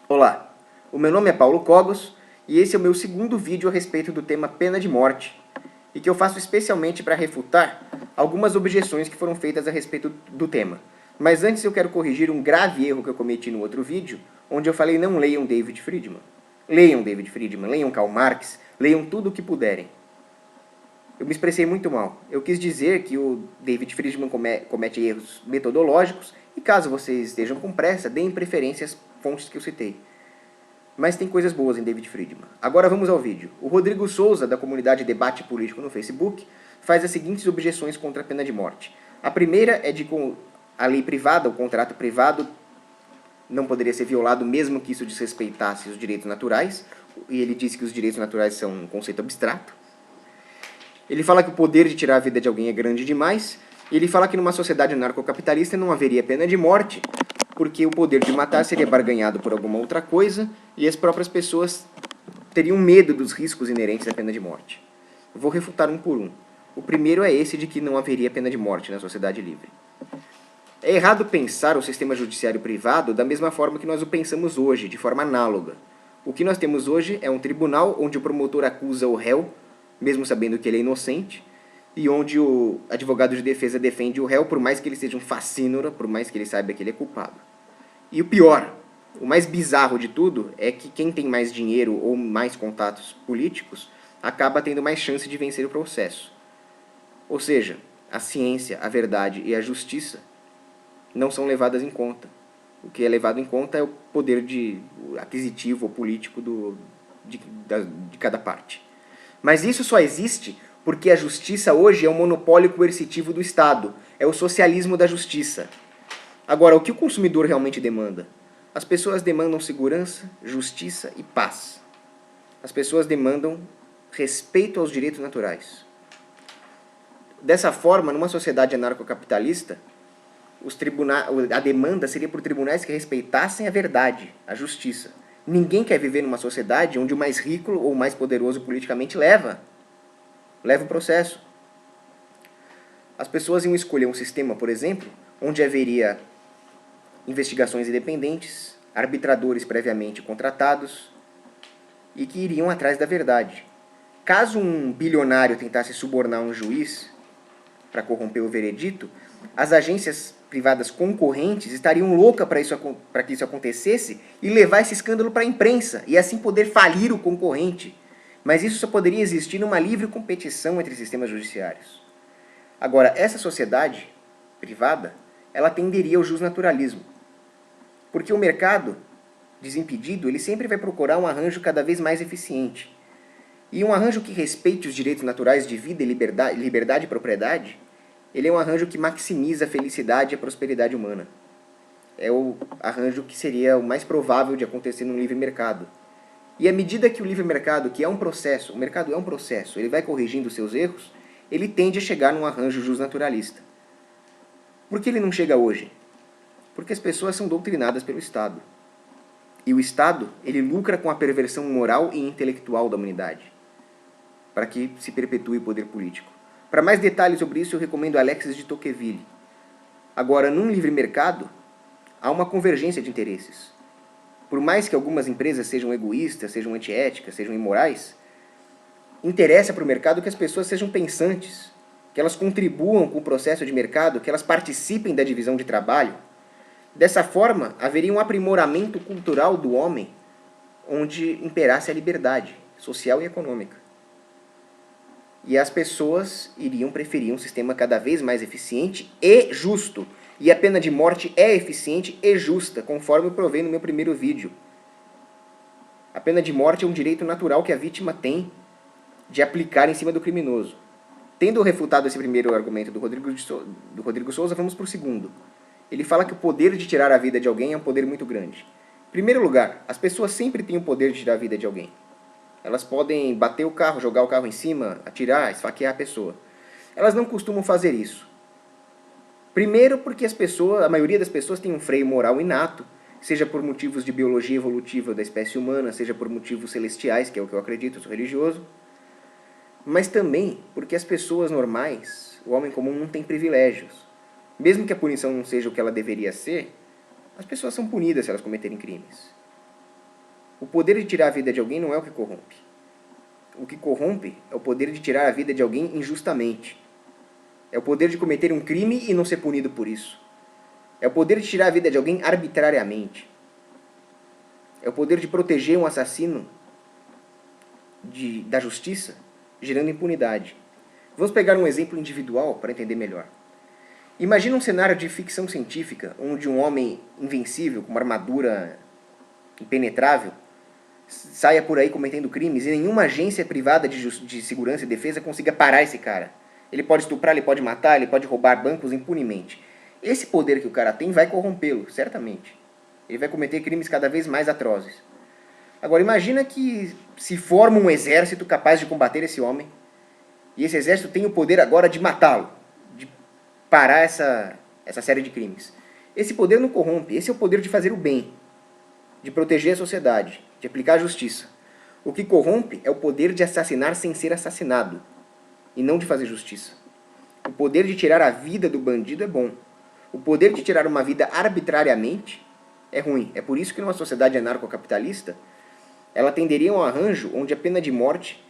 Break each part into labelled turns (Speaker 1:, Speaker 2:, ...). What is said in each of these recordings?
Speaker 1: Olá, o meu nome é Paulo Cogos e esse é o meu segundo vídeo a respeito do tema pena de morte e que eu faço especialmente para refutar algumas objeções que foram feitas a respeito do tema. Mas antes eu quero corrigir um grave erro que eu cometi no outro vídeo, onde eu falei não leiam David Friedman. Leiam David Friedman, leiam Karl Marx, leiam tudo o que puderem. Eu me expressei muito mal. Eu quis dizer que o David Friedman comete erros metodológicos e caso vocês estejam com pressa, deem preferência às fontes que eu citei. Mas tem coisas boas em David Friedman. Agora vamos ao vídeo. O Rodrigo Souza, da comunidade Debate Político no Facebook, faz as seguintes objeções contra a pena de morte. A primeira é de que a lei privada, o contrato privado, não poderia ser violado mesmo que isso desrespeitasse os direitos naturais. E ele disse que os direitos naturais são um conceito abstrato. Ele fala que o poder de tirar a vida de alguém é grande demais. E ele fala que numa sociedade anarcocapitalista não haveria pena de morte, porque o poder de matar seria barganhado por alguma outra coisa e as próprias pessoas teriam medo dos riscos inerentes à pena de morte. Eu vou refutar um por um. O primeiro é esse de que não haveria pena de morte na sociedade livre. É errado pensar o sistema judiciário privado da mesma forma que nós o pensamos hoje, de forma análoga. O que nós temos hoje é um tribunal onde o promotor acusa o réu, mesmo sabendo que ele é inocente, e onde o advogado de defesa defende o réu, por mais que ele seja um facínora, por mais que ele saiba que ele é culpado. E o pior, o mais bizarro de tudo, é que quem tem mais dinheiro ou mais contatos políticos acaba tendo mais chance de vencer o processo. Ou seja, a ciência, a verdade e a justiça não são levadas em conta. O que é levado em conta é o poder aquisitivo ou político de cada parte. Mas isso só existe porque a justiça hoje é um monopólio coercitivo do Estado. É o socialismo da justiça. Agora, o que o consumidor realmente demanda? As pessoas demandam segurança, justiça e paz. As pessoas demandam respeito aos direitos naturais. Dessa forma, numa sociedade anarcocapitalista, a demanda seria por tribunais que respeitassem a verdade, a justiça. Ninguém quer viver numa sociedade onde o mais rico ou o mais poderoso politicamente leva o processo. As pessoas iam escolher um sistema, por exemplo, onde haveria investigações independentes, arbitradores previamente contratados e que iriam atrás da verdade. Caso um bilionário tentasse subornar um juiz para corromper o veredito, as agências privadas concorrentes estariam loucas para que isso acontecesse e levar esse escândalo para a imprensa e assim poder falir o concorrente. Mas isso só poderia existir numa livre competição entre sistemas judiciários. Agora, essa sociedade privada, ela tenderia ao justnaturalismo. Porque o mercado, desimpedido, ele sempre vai procurar um arranjo cada vez mais eficiente. E um arranjo que respeite os direitos naturais de vida, liberdade e propriedade, ele é um arranjo que maximiza a felicidade e a prosperidade humana. É o arranjo que seria o mais provável de acontecer num livre mercado. E à medida que o livre mercado, que é um processo, o mercado é um processo, ele vai corrigindo seus erros, ele tende a chegar num arranjo justnaturalista. Por que ele não chega hoje? Porque as pessoas são doutrinadas pelo Estado. E o Estado, ele lucra com a perversão moral e intelectual da humanidade, para que se perpetue o poder político. Para mais detalhes sobre isso, eu recomendo Alexis de Tocqueville. Agora, num livre mercado, há uma convergência de interesses. Por mais que algumas empresas sejam egoístas, sejam antiéticas, sejam imorais, interessa para o mercado que as pessoas sejam pensantes, que elas contribuam com o processo de mercado, que elas participem da divisão de trabalho. Dessa forma, haveria um aprimoramento cultural do homem, onde imperasse a liberdade social e econômica. E as pessoas iriam preferir um sistema cada vez mais eficiente e justo. E a pena de morte é eficiente e justa, conforme eu provei no meu primeiro vídeo. A pena de morte é um direito natural que a vítima tem de aplicar em cima do criminoso. Tendo refutado esse primeiro argumento do Rodrigo Souza, vamos para o segundo. Ele fala que o poder de tirar a vida de alguém é um poder muito grande. Em primeiro lugar, as pessoas sempre têm o poder de tirar a vida de alguém. Elas podem bater o carro, jogar o carro em cima, atirar, esfaquear a pessoa. Elas não costumam fazer isso. Primeiro porque a maioria das pessoas tem um freio moral inato, seja por motivos de biologia evolutiva da espécie humana, seja por motivos celestiais, que é o que eu acredito, eu sou religioso. Mas também porque as pessoas normais, o homem comum, não tem privilégios. Mesmo que a punição não seja o que ela deveria ser, as pessoas são punidas se elas cometerem crimes. O poder de tirar a vida de alguém não é o que corrompe. O que corrompe é o poder de tirar a vida de alguém injustamente. É o poder de cometer um crime e não ser punido por isso. É o poder de tirar a vida de alguém arbitrariamente. É o poder de proteger um assassino da justiça, gerando impunidade. Vamos pegar um exemplo individual para entender melhor. Imagina um cenário de ficção científica, onde um homem invencível, com uma armadura impenetrável, saia por aí cometendo crimes e nenhuma agência privada de segurança e defesa consiga parar esse cara. Ele pode estuprar, ele pode matar, ele pode roubar bancos impunemente. Esse poder que o cara tem vai corrompê-lo, certamente. Ele vai cometer crimes cada vez mais atrozes. Agora, imagina que se forma um exército capaz de combater esse homem, e esse exército tem o poder agora de matá-lo, de parar essa série de crimes. Esse poder não corrompe, esse é o poder de fazer o bem, de proteger a sociedade, de aplicar a justiça. O que corrompe é o poder de assassinar sem ser assassinado, e não de fazer justiça. O poder de tirar a vida do bandido é bom. O poder de tirar uma vida arbitrariamente é ruim. É por isso que numa sociedade anarcocapitalista, ela tenderia a um arranjo onde a pena de morte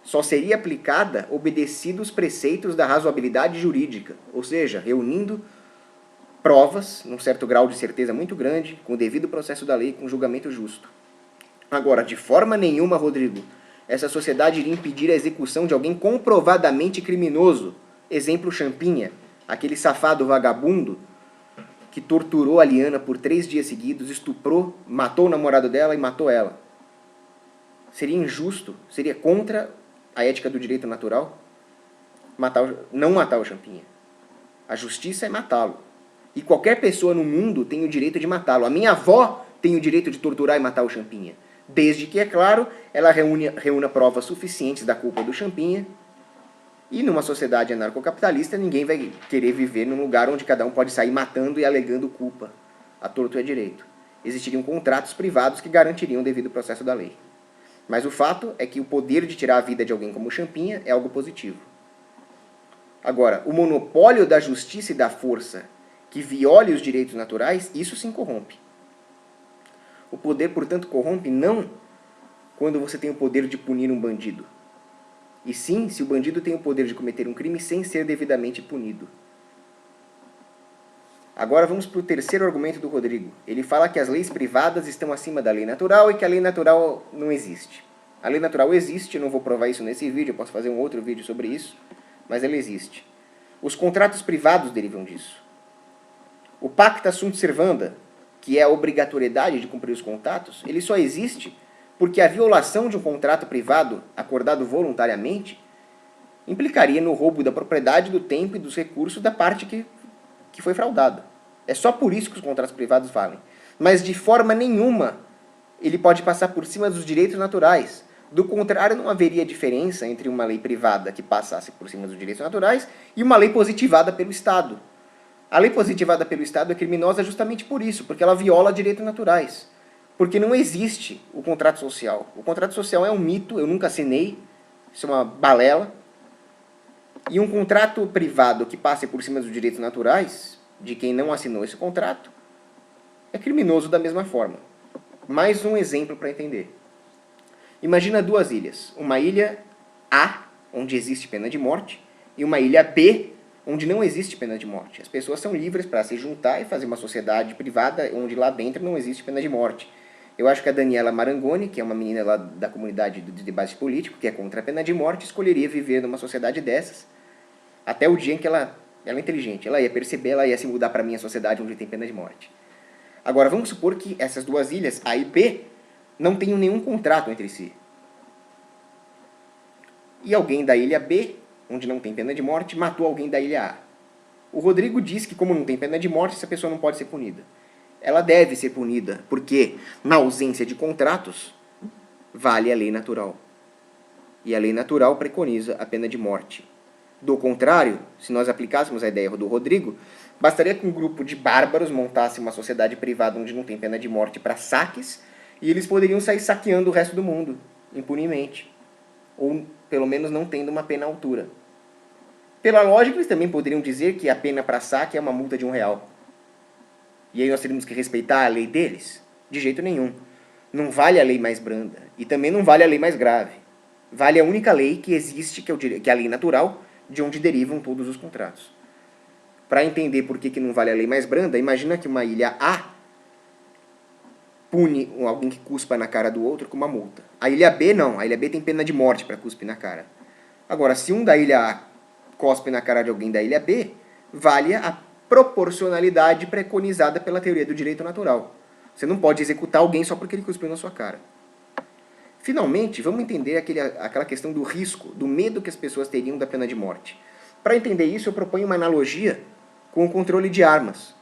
Speaker 1: só seria aplicada obedecido os preceitos da razoabilidade jurídica, ou seja, reunindo provas, num certo grau de certeza muito grande, com o devido processo da lei, com julgamento justo. Agora, de forma nenhuma, Rodrigo, essa sociedade iria impedir a execução de alguém comprovadamente criminoso. Exemplo Champinha, aquele safado vagabundo que torturou a Liana por 3 dias seguidos, estuprou, matou o namorado dela e matou ela. Seria injusto, seria contra a ética do direito natural não matar o Champinha. A justiça é matá-lo. E qualquer pessoa no mundo tem o direito de matá-lo. A minha avó tem o direito de torturar e matar o Champinha. Desde que, é claro, ela reúna provas suficientes da culpa do Champinha. E numa sociedade anarcocapitalista, ninguém vai querer viver num lugar onde cada um pode sair matando e alegando culpa. A torto é direito. Existiriam contratos privados que garantiriam o devido processo da lei. Mas o fato é que o poder de tirar a vida de alguém como o Champinha é algo positivo. Agora, o monopólio da justiça e da força que viole os direitos naturais, isso sim corrompe. O poder, portanto, corrompe não quando você tem o poder de punir um bandido, e sim se o bandido tem o poder de cometer um crime sem ser devidamente punido. Agora vamos para o terceiro argumento do Rodrigo. Ele fala que as leis privadas estão acima da lei natural e que a lei natural não existe. A lei natural existe, eu não vou provar isso nesse vídeo, eu posso fazer um outro vídeo sobre isso, mas ela existe. Os contratos privados derivam disso. O pacta sunt servanda, que é a obrigatoriedade de cumprir os contratos, ele só existe porque a violação de um contrato privado acordado voluntariamente implicaria no roubo da propriedade, do tempo e dos recursos da parte que foi fraudada. É só por isso que os contratos privados valem. Mas de forma nenhuma ele pode passar por cima dos direitos naturais. Do contrário, não haveria diferença entre uma lei privada que passasse por cima dos direitos naturais e uma lei positivada pelo Estado. A lei positivada pelo Estado é criminosa justamente por isso, porque ela viola direitos naturais. Porque não existe o contrato social. O contrato social é um mito, eu nunca assinei, isso é uma balela. E um contrato privado que passe por cima dos direitos naturais de quem não assinou esse contrato é criminoso da mesma forma. Mais um exemplo para entender. Imagina 2 ilhas. Uma ilha A, onde existe pena de morte, e uma ilha B, onde não existe pena de morte. As pessoas são livres para se juntar e fazer uma sociedade privada onde lá dentro não existe pena de morte. Eu acho que a Daniela Marangoni, que é uma menina lá da comunidade de debate político, que é contra a pena de morte, escolheria viver numa sociedade dessas, até o dia em que ela é inteligente. Ela ia perceber, ela ia se mudar para a minha sociedade onde tem pena de morte. Agora, vamos supor que essas 2 ilhas, A e B, não tenham nenhum contrato entre si. E alguém da ilha B, onde não tem pena de morte, matou alguém da ilha A. O Rodrigo diz que, como não tem pena de morte, essa pessoa não pode ser punida. Ela deve ser punida, porque, na ausência de contratos, vale a lei natural. E a lei natural preconiza a pena de morte. Do contrário, se nós aplicássemos a ideia do Rodrigo, bastaria que um grupo de bárbaros montasse uma sociedade privada onde não tem pena de morte para saques, e eles poderiam sair saqueando o resto do mundo, impunemente. Ou, pelo menos, não tendo uma pena à altura. Pela lógica, eles também poderiam dizer que a pena para saque é uma multa de R$1. E aí nós teríamos que respeitar a lei deles? De jeito nenhum. Não vale a lei mais branda. E também não vale a lei mais grave. Vale a única lei que existe, que é a lei natural, de onde derivam todos os contratos. Para entender por que não vale a lei mais branda, imagina que uma ilha A pune alguém que cuspa na cara do outro com uma multa. A ilha B não. A ilha B tem pena de morte para cuspir na cara. Agora, se um da ilha A cospe na cara de alguém da ilha B, vale a proporcionalidade preconizada pela teoria do direito natural. Você não pode executar alguém só porque ele cuspiu na sua cara. Finalmente, vamos entender aquela questão do risco, do medo que as pessoas teriam da pena de morte. Para entender isso, eu proponho uma analogia com o controle de armas.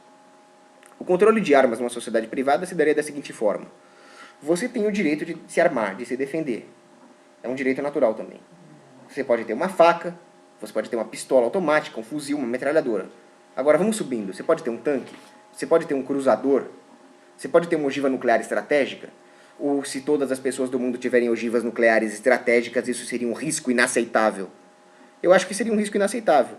Speaker 1: O controle de armas numa sociedade privada se daria da seguinte forma. Você tem o direito de se armar, de se defender. É um direito natural também. Você pode ter uma faca, você pode ter uma pistola automática, um fuzil, uma metralhadora. Agora vamos subindo. Você pode ter um tanque, você pode ter um cruzador, você pode ter uma ogiva nuclear estratégica, ou se todas as pessoas do mundo tiverem ogivas nucleares estratégicas, isso seria um risco inaceitável. Eu acho que seria um risco inaceitável.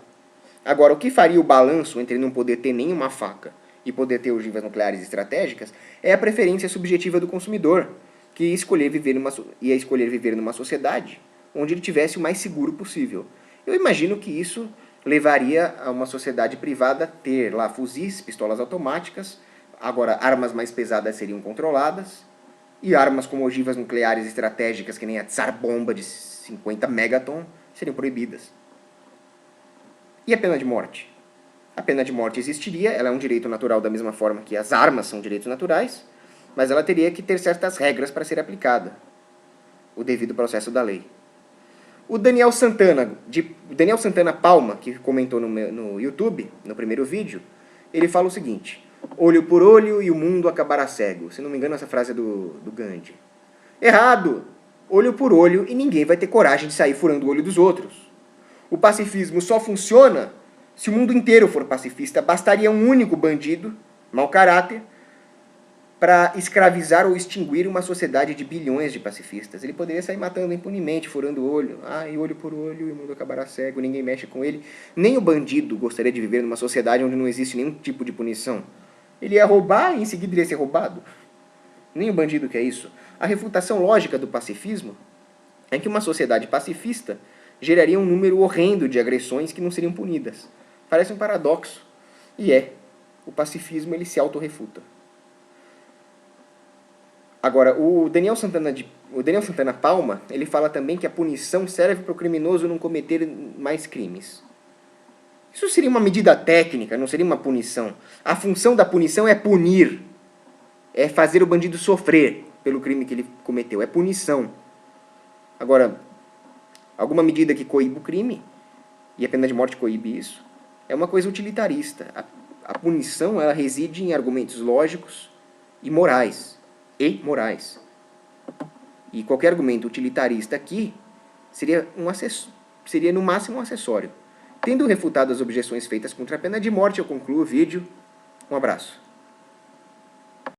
Speaker 1: Agora, o que faria o balanço entre não poder ter nenhuma faca e poder ter ogivas nucleares estratégicas é a preferência subjetiva do consumidor, que ia escolher viver numa sociedade onde ele tivesse o mais seguro possível. Eu imagino que isso levaria a uma sociedade privada a ter lá fuzis, pistolas automáticas, agora armas mais pesadas seriam controladas, e armas como ogivas nucleares estratégicas, que nem a Tsar Bomba de 50 megaton, seriam proibidas. E a pena de morte? A pena de morte existiria, ela é um direito natural da mesma forma que as armas são direitos naturais, mas ela teria que ter certas regras para ser aplicada, o devido processo da lei. O Daniel Santana Palma, que comentou no YouTube, no primeiro vídeo, ele fala o seguinte: olho por olho e o mundo acabará cego. Se não me engano, essa frase é do Gandhi. Errado! Olho por olho e ninguém vai ter coragem de sair furando o olho dos outros. O pacifismo só funciona se o mundo inteiro for pacifista. Bastaria um único bandido, mau caráter, para escravizar ou extinguir uma sociedade de bilhões de pacifistas. Ele poderia sair matando impunemente, furando o olho. E olho por olho e o mundo acabará cego, ninguém mexe com ele. Nem o bandido gostaria de viver numa sociedade onde não existe nenhum tipo de punição. Ele ia roubar e em seguida iria ser roubado. Nem o bandido quer isso. A refutação lógica do pacifismo é que uma sociedade pacifista geraria um número horrendo de agressões que não seriam punidas. Parece um paradoxo. E é. O pacifismo ele se autorrefuta. Agora, o Daniel Santana Palma, ele fala também que a punição serve para o criminoso não cometer mais crimes. Isso seria uma medida técnica, não seria uma punição. A função da punição é punir. É fazer o bandido sofrer pelo crime que ele cometeu. É punição. Agora, alguma medida que coíbe o crime, e a pena de morte coíbe isso, é uma coisa utilitarista. A punição ela reside em argumentos lógicos e morais. E qualquer argumento utilitarista aqui seria no máximo um acessório. Tendo refutado as objeções feitas contra a pena de morte, eu concluo o vídeo. Um abraço.